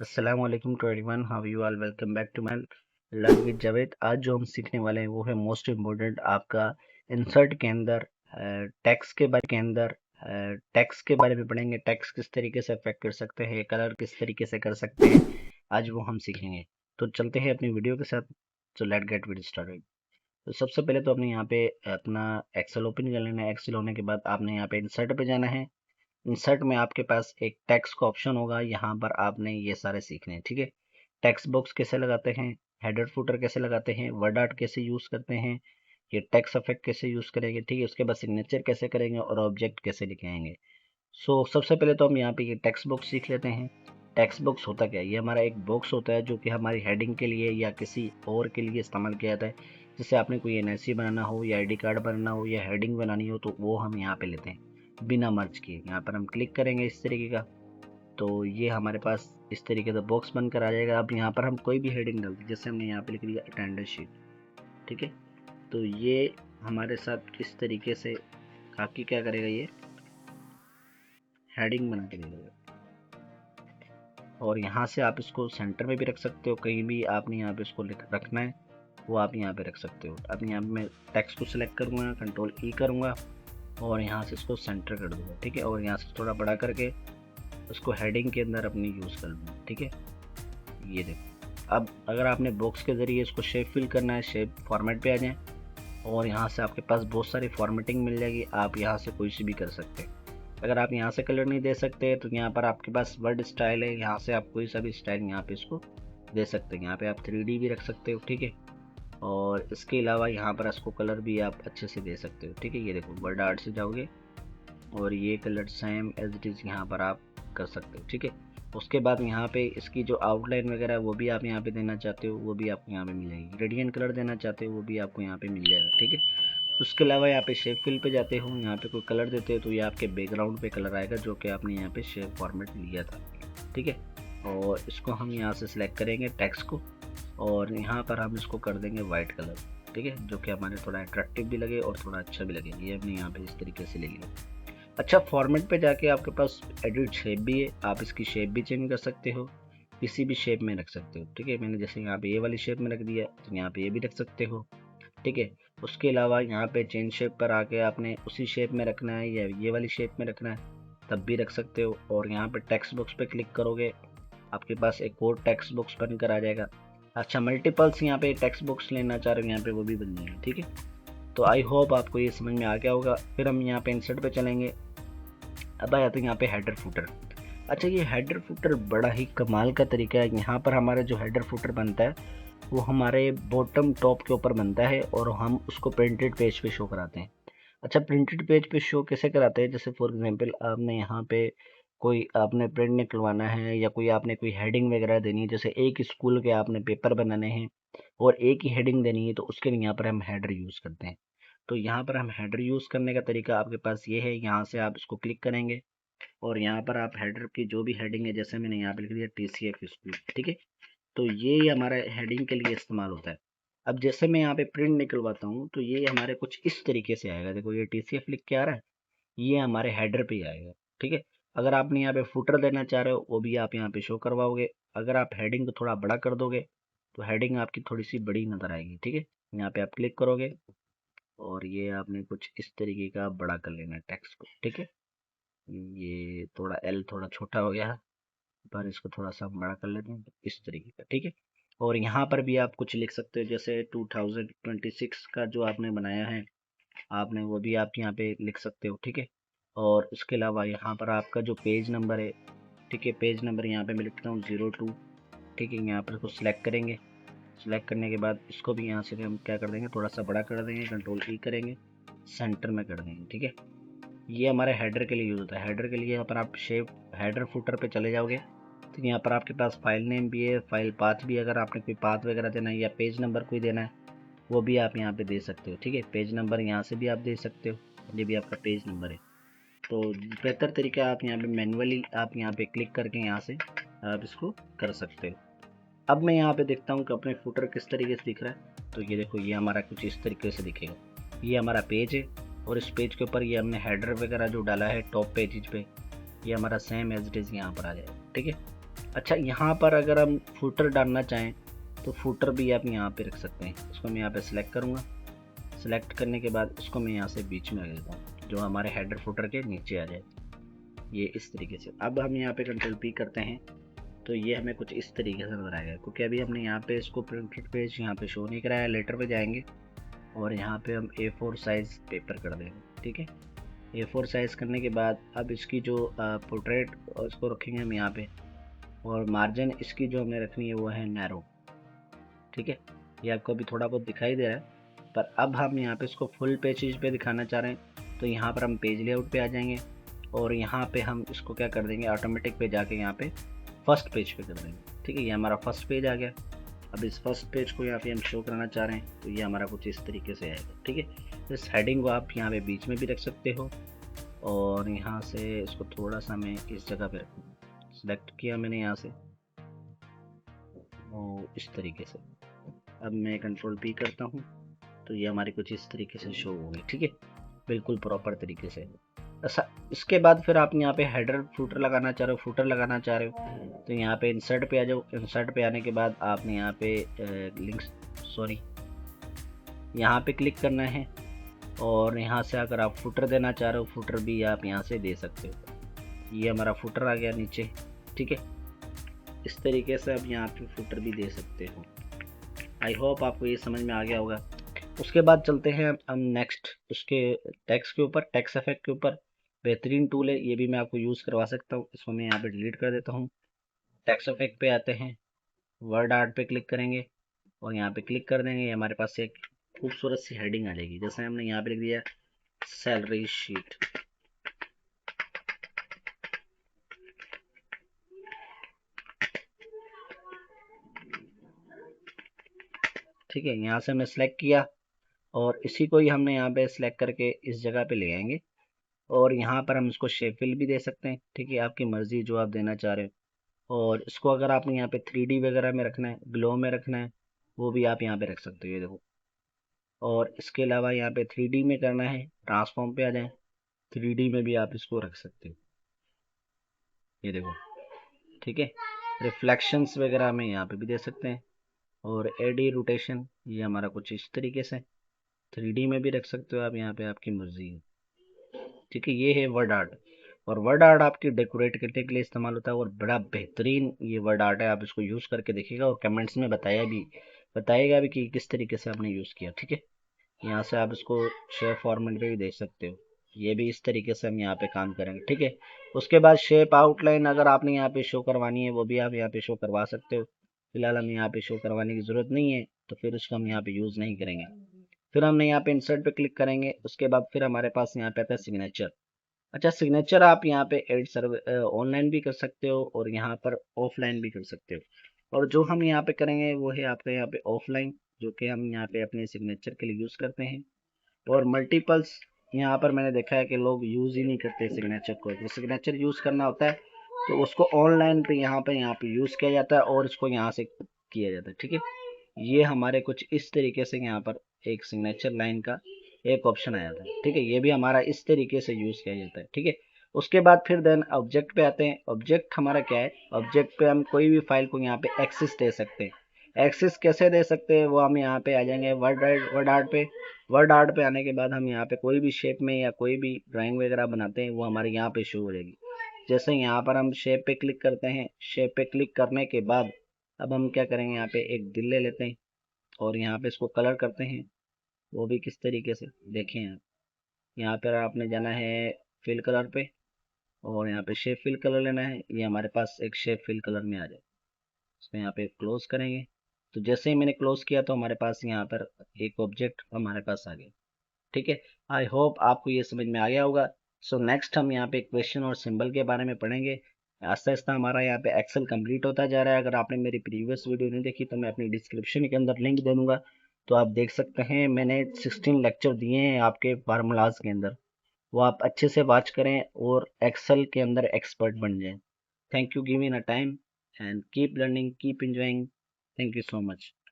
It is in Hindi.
अस्सलाम वालेकुम to everyone, how you all, welcome back to my learn with Javed. आज जो हम सीखने वाले हैं वो है मोस्ट इम्पोर्टेंट आपका इंसर्ट के अंदर टैक्स के बारे में पढ़ेंगे। टैक्स किस तरीके से अफेक्ट कर सकते हैं, कलर किस तरीके से कर सकते हैं, आज वो हम सीखेंगे। तो चलते हैं अपनी वीडियो के साथ। तो लेट गेट वीडियो स्टार्टेड। तो सबसे पहले तो आपने यहाँ पे अपना एक्सेल ओपन कर लेना है। एक्सेल होने के बाद आपने यहाँ पे इंसर्ट पे जाना है। इंसर्ट में आपके पास एक टेक्स्ट का ऑप्शन होगा, यहाँ पर आपने ये सारे सीखने हैं, ठीक है। टेक्स्ट बॉक्स कैसे लगाते हैं, हेडर फुटर कैसे लगाते हैं, वर्ड आर्ट कैसे यूज करते हैं, ये टेक्स्ट इफेक्ट कैसे यूज करेंगे, ठीक है। उसके बाद सिग्नेचर कैसे करेंगे और ऑब्जेक्ट कैसे लिखेंगे। सो सबसे पहले तो हम यहाँ पे ये टेक्स्ट बॉक्स सीख लेते हैं। टेक्स्ट बॉक्स होता क्या है? ये हमारा एक बॉक्स होता है जो कि हमारी हेडिंग के लिए या किसी और के लिए इस्तेमाल किया जाता है। जैसे आपने कोई एनआईसी बनाना हो या आईडी कार्ड बनाना हो या हेडिंग बनानी हो, तो वो हम यहाँ पे लेते हैं बिना मर्ज किए। यहाँ पर हम क्लिक करेंगे इस तरीके का, तो ये हमारे पास इस तरीके का बॉक्स बनकर आ जाएगा। अब यहाँ पर हम कोई भी हेडिंग डालते हैं, जैसे हमने यहाँ पे लिख दिया अटेंडेंस शीट, ठीक है। तो ये हमारे साथ इस तरीके से आपकी क्या करेगा, ये हेडिंग बना के दे देगा। और यहाँ से आप इसको सेंटर में भी रख सकते हो, कहीं भी आपने यहाँ पे इसको रखना है वो आप यहाँ पे रख सकते हो। अब यहाँ पे मैं टेक्स्ट को सिलेक्ट करूँगा, कंट्रोल ई करूँगा और यहाँ से इसको सेंटर कर दूँगा, ठीक है। और यहाँ से थोड़ा बड़ा करके उसको हेडिंग के अंदर अपनी यूज़ कर लूँगा, ठीक है। ये देखो, अब अगर आपने बॉक्स के ज़रिए इसको शेप फिल करना है, शेप फॉर्मेट पे आ जाएँ और यहाँ से आपके पास बहुत सारी फॉर्मेटिंग मिल जाएगी। आप यहाँ से कोई सी भी कर सकते हैं। अगर आप यहाँ से कलर नहीं दे सकते तो यहाँ पर आपके पास वर्ड स्टाइल है, यहाँ से आप कोई सा भी स्टाइल यहाँ पे इसको दे सकते हैं। यहाँ पे आप 3D भी रख सकते हो, ठीक है। और इसके अलावा यहाँ पर इसको कलर भी आप अच्छे से दे सकते हो, ठीक है। ये देखो, वर्ड आर्ट से जाओगे और ये colour same as it is यहाँ पर आप कर सकते हो, ठीक है। उसके बाद यहाँ पे इसकी जो आउटलाइन वगैरह है वो भी आप यहाँ पे देना चाहते हो, वो भी आपको यहाँ पे मिल जाएगी। ग्रेडियंट कलर देना चाहते हो वो भी आपको यहाँ पे मिल जाएगा, ठीक है। उसके अलावा यहाँ पे शेप फिल पे जाते हो, यहाँ पे कोई कलर देते हो तो ये आपके बैकग्राउंड पे कलर आएगा जो कि आपने यहाँ पे शेप फॉर्मेट लिया था, ठीक है। और इसको हम यहाँ से सिलेक्ट करेंगे टेक्स्ट को और यहाँ पर हम इसको कर देंगे वाइट कलर, ठीक है, जो कि हमारे थोड़ा अट्रैक्टिव भी लगे और थोड़ा अच्छा भी लगे। ये हमने यहाँ पे इस तरीके से ले लिया। अच्छा, फॉर्मेट पे जाके आपके पास एडिट शेप भी है, आप इसकी शेप भी चेंज कर सकते हो, किसी भी शेप में रख सकते हो, ठीक है। मैंने जैसे यहाँ पे ये वाली शेप में रख दिया तो यहाँ पे ये भी रख सकते हो, ठीक है। उसके अलावा यहाँ पे चेंज शेप पर आके आपने उसी शेप में रखना है या ये वाली शेप में रखना है तब भी रख सकते हो। और यहाँ पे टेक्स्ट बॉक्स पे क्लिक करोगे, आपके पास एक और टेक्स्ट बॉक्स बनकर आ जाएगा। अच्छा, मल्टीपल्स यहाँ पे टेक्स्ट बॉक्स लेना चाह रहे हो यहाँ पे वो भी बन जाएगा, ठीक है। तो आई होप आपको ये समझ में आ गया होगा। फिर हम यहाँ पे इंसर्ट पे चलेंगे। अब आया तो यहाँ पे हेडर फुटर। अच्छा, ये हेडर फुटर बड़ा ही कमाल का तरीका है। यहाँ पर हमारा जो हेडर फुटर बनता है वो हमारे बॉटम टॉप के ऊपर बनता है और हम उसको प्रिंटेड पेज पे शो कराते हैं। अच्छा, प्रिंटेड पेज पे शो कैसे कराते हैं? जैसे फॉर एग्जांपल आपने यहाँ पे कोई आपने प्रिंट निकलवाना है या कोई आपने कोई हेडिंग वगैरह देनी है, जैसे एक स्कूल के आपने पेपर बनाने हैं और एक ही हेडिंग देनी है, तो उसके लिए यहाँ पर हम हेडर यूज़ करते हैं। तो यहाँ पर हम हेडर यूज़ करने का तरीका आपके पास ये है, यहाँ से आप इसको क्लिक करेंगे और यहाँ पर आप हेडर की जो भी हेडिंग है, जैसे मैंने यहाँ पे लिख दिया TCF स्कूल, ठीक है। तो ये हमारा हेडिंग के लिए इस्तेमाल होता है। अब जैसे मैं यहाँ पे प्रिंट निकलवाता हूँ तो ये हमारे कुछ इस तरीके से आएगा। देखो, ये TCF लिख के आ रहा है, ये हमारे हेडर पे ही आएगा, ठीक है। अगर आपने यहाँ पे फुटर देना चाह रहे हो वो भी आप यहाँ पे शो करवाओगे। अगर आप हेडिंग को थोड़ा बड़ा कर दोगे तो हेडिंग आपकी थोड़ी सी बड़ी नजर आएगी, ठीक है। यहाँ पे आप क्लिक करोगे और ये आपने कुछ इस तरीके का बड़ा कर लेना टेक्स्ट को, ठीक है। ये थोड़ा एल थोड़ा छोटा हो गया है, पर इसको थोड़ा सा हम बड़ा कर लेते हैं इस तरीके का, ठीक है। और यहाँ पर भी आप कुछ लिख सकते हो, जैसे 2026 का जो आपने बनाया है आपने वो भी आप यहाँ पे लिख सकते हो, ठीक है। और इसके अलावा यहाँ पर आपका जो पेज नंबर है, ठीक है, पेज नंबर यहाँ पे मैं लिखता हूँ 02, ठीक है। यहाँ पर इसको सिलेक्ट करेंगे। सिलेक्ट करने के बाद इसको भी यहाँ से हम क्या कर देंगे, थोड़ा सा बड़ा कर देंगे, कंट्रोल ई करेंगे, सेंटर में कर देंगे, ठीक है। ये हमारे हेडर के लिए यूज़ होता है। हेडर के लिए यहाँ पर आप शेप हेडर फुटर पे चले जाओगे तो यहाँ पर आपके पास फाइल नेम भी है, फाइल पाथ भी, अगर आपने कोई पाथ वगैरह देना है या पेज नंबर कोई देना है वो भी आप यहाँ पे दे सकते हो, ठीक है। पेज नंबर यहाँ से भी आप दे सकते हो, ये भी आपका पेज नंबर है। तो बेहतर तरीका आप यहाँ पे मैनुअली आप यहाँ पे क्लिक करके यहाँ से आप इसको कर सकते हो। अब मैं यहाँ पे देखता हूँ कि अपने फुटर किस तरीके से दिख रहा है। तो ये देखो, ये हमारा कुछ इस तरीके से दिखेगा। ये हमारा पेज है और इस पेज के ऊपर ये हमने हेडर वगैरह जो डाला है टॉप पेज पे, ये हमारा सेम एज इट इज़ यहाँ पर आ जाएगा, ठीक है। अच्छा, यहाँ पर अगर हम फुटर डालना चाहें तो फुटर भी आप यहाँ पे रख सकते हैं। इसको मैं यहाँ पे सिलेक्ट करूँगा। सिलेक्ट करने के बाद इसको मैं यहाँ से बीच में रख देता हूँ, जो हमारे हेडर फुटर के नीचे आ जाए, ये इस तरीके से। अब हम यहाँ पे कंट्रोल पी करते हैं तो ये हमें कुछ इस तरीके से नजर आएगा, क्योंकि अभी हमने यहाँ पे इसको प्रिंटेड पेज यहाँ पे शो नहीं कराया। लेटर पे जाएंगे और यहाँ पे हम A4 साइज़ पेपर कर देंगे। ठीक है, A4 साइज़ करने के बाद अब इसकी जो पोर्ट्रेट इसको रखेंगे हम यहाँ पे, और मार्जिन इसकी जो हमें रखनी है वो है नैरो। ठीक है, ये आपको अभी थोड़ा बहुत दिखाई दे रहा है, पर अब हम यहाँ पे इसको फुल पेज पे दिखाना चाह रहे हैं तो यहाँ पर हम पेज लेआउट पे आ जाएंगे और यहाँ पे हम इसको क्या कर देंगे, ऑटोमेटिक पे जाके यहाँ पे फर्स्ट पेज पे कर देंगे। ठीक है, ये हमारा फर्स्ट पेज आ गया। अब इस फर्स्ट पेज को यहाँ पे हम शो कराना चाह रहे हैं तो ये हमारा कुछ इस तरीके से आएगा। ठीक है, इस हेडिंग को आप यहाँ पे बीच में भी रख सकते हो और यहाँ से इसको थोड़ा सा मैं इस जगह पे रखूँगा। सिलेक्ट किया मैंने यहाँ से और इस तरीके से। अब मैं कंट्रोल पी करता हूँ तो ये हमारी कुछ इस तरीके से शो होगी। ठीक है, बिल्कुल प्रॉपर तरीके से। अच्छा, इसके बाद फिर आप यहाँ पे हेडर फुटर लगाना चाह रहे हो, फुटर लगाना चाह रहे हो तो यहाँ पे इंसर्ट पे आ जाओ। इंसर्ट पे आने के बाद आपने यहाँ पे यहाँ पे क्लिक करना है और यहाँ से अगर आप फुटर देना चाह रहे हो, फुटर भी आप यहाँ से दे सकते हो। ये हमारा फुटर आ गया नीचे। ठीक है, इस तरीके से आप यहाँ पे फुटर भी दे सकते हो। आई होप आपको ये समझ में आ गया होगा। उसके बाद चलते हैं हम नेक्स्ट उसके टेक्स्ट के ऊपर, टेक्स्ट इफेक्ट के ऊपर। बेहतरीन टूल है, ये भी मैं आपको यूज़ करवा सकता हूँ। इसको मैं यहाँ पे डिलीट कर देता हूँ। टेक्स्ट इफेक्ट पे आते हैं, वर्ड आर्ट पे क्लिक करेंगे और यहाँ पे क्लिक कर देंगे। हमारे पास एक खूबसूरत सी हेडिंग आ जाएगी। जैसे हमने यहाँ पे लिख दिया सैलरी शीट। ठीक है, यहाँ से हमने सेलेक्ट किया और इसी को ही हमने यहाँ पे सेलेक्ट करके इस जगह पे ले आएंगे और यहाँ पर हम इसको शेप फिल भी दे सकते हैं। ठीक है, आपकी मर्जी जो आप देना चाह रहे हो। और इसको अगर आपने यहाँ पे 3D वगैरह में रखना है, ग्लो में रखना है, वो भी आप यहाँ पे रख सकते हो। ये देखो, और इसके अलावा यहाँ पे 3D में करना है, ट्रांसफॉर्म पे आ जाए, 3D में भी आप इसको रख सकते हो। ये देखो, ठीक है, रिफ्लेक्शंस वगैरह में यहाँ पे भी दे सकते हैं। और एडी रोटेशन, ये हमारा कुछ इस तरीके से 3D में भी रख सकते हो आप, यहाँ पे आपकी मर्जी है। ठीक है, ये है वर्ड आर्ट। और वर्ड आर्ट आपकी डेकोरेट करने के लिए इस्तेमाल होता है और बड़ा बेहतरीन ये वर्ड आर्ट है। आप इसको यूज़ करके देखिएगा और कमेंट्स में बताइएगा भी कि किस तरीके से आपने यूज़ किया। ठीक है, यहाँ से आप इसको शेप फॉर्मेट पे भी देख सकते हो। ये भी इस तरीके से हम यहाँ पे काम करेंगे। ठीक है, उसके बाद शेप आउटलाइन अगर आपने यहाँ पे शो करवानी है वो भी आप यहाँ पे शो करवा सकते हो। फिलहाल हम यहाँ पे शो करवाने की ज़रूरत नहीं है तो फिर उसको हम यहाँ पे यूज़ नहीं करेंगे। फिर हमने यहाँ पे इंसर्ट पे क्लिक करेंगे। उसके बाद फिर हमारे पास यहाँ पे आता है सिग्नेचर। अच्छा, सिग्नेचर आप यहाँ पे एड ऑनलाइन भी कर सकते हो और यहाँ पर ऑफलाइन भी कर सकते हो। और जो हम यहाँ पे करेंगे वो है आपका यहाँ पे ऑफलाइन, जो कि हम यहाँ पे अपने सिग्नेचर के लिए यूज़ करते हैं। और मल्टीपल्स, यहाँ पर मैंने देखा है कि लोग यूज़ ही नहीं करते सिग्नेचर को। जो सिग्नेचर यूज़ करना होता है तो उसको ऑनलाइन पे यहाँ पे यूज़ किया जाता है और इसको यहाँ से किया जाता है। ठीक है, ये हमारे कुछ इस तरीके से यहाँ पर एक सिग्नेचर लाइन का एक ऑप्शन आ जाता है। ठीक है, ये भी हमारा इस तरीके से यूज़ किया जाता है। ठीक है, उसके बाद फिर देन ऑब्जेक्ट पे आते हैं। ऑब्जेक्ट हमारा क्या है, ऑब्जेक्ट पे हम कोई भी फाइल को यहाँ पे एक्सेस दे सकते हैं। एक्सेस कैसे दे सकते हैं वो हम यहाँ पे आ जाएंगे वर्ड आर्ट पे। वर्ड आर्ट पे आने के बाद हम यहाँ पे कोई भी शेप में या कोई भी ड्राइंग वगैरह बनाते हैं वो हमारे यहाँ पे शो हो जाएगी। जैसे यहाँ पर हम शेप पे क्लिक करते हैं, शेप पे क्लिक करने के बाद अब हम क्या करेंगे, यहाँ पे एक दिल ले लेते हैं और यहाँ पे इसको कलर करते हैं। वो भी किस तरीके से देखें आप, यहाँ पर आपने जाना है फिल कलर पे और यहाँ पे शेप फिल कलर लेना है। ये हमारे पास एक शेप फिल कलर में आ जाए, इसको यहाँ पे क्लोज करेंगे। तो जैसे ही मैंने क्लोज किया तो हमारे पास यहाँ पर एक ऑब्जेक्ट हमारे पास आ गया। ठीक है, आई होप आपको ये समझ में आ गया होगा। सो नेक्स्ट हम यहाँ पे क्वेश्चन और सिंबल के बारे में पढ़ेंगे। आस्ता आस्ता हमारा यहाँ पे एक्सेल कंप्लीट होता जा रहा है। अगर आपने मेरी प्रीवियस वीडियो नहीं देखी तो मैं अपनी डिस्क्रिप्शन के अंदर लिंक दे दूँगा, तो आप देख सकते हैं। मैंने 16 लेक्चर दिए हैं आपके फार्मूलाज के अंदर, वो आप अच्छे से वॉच करें और एक्सेल के अंदर एक्सपर्ट बन जाएं। Thank you giving a time and keep learning, keep enjoying. Thank you so much.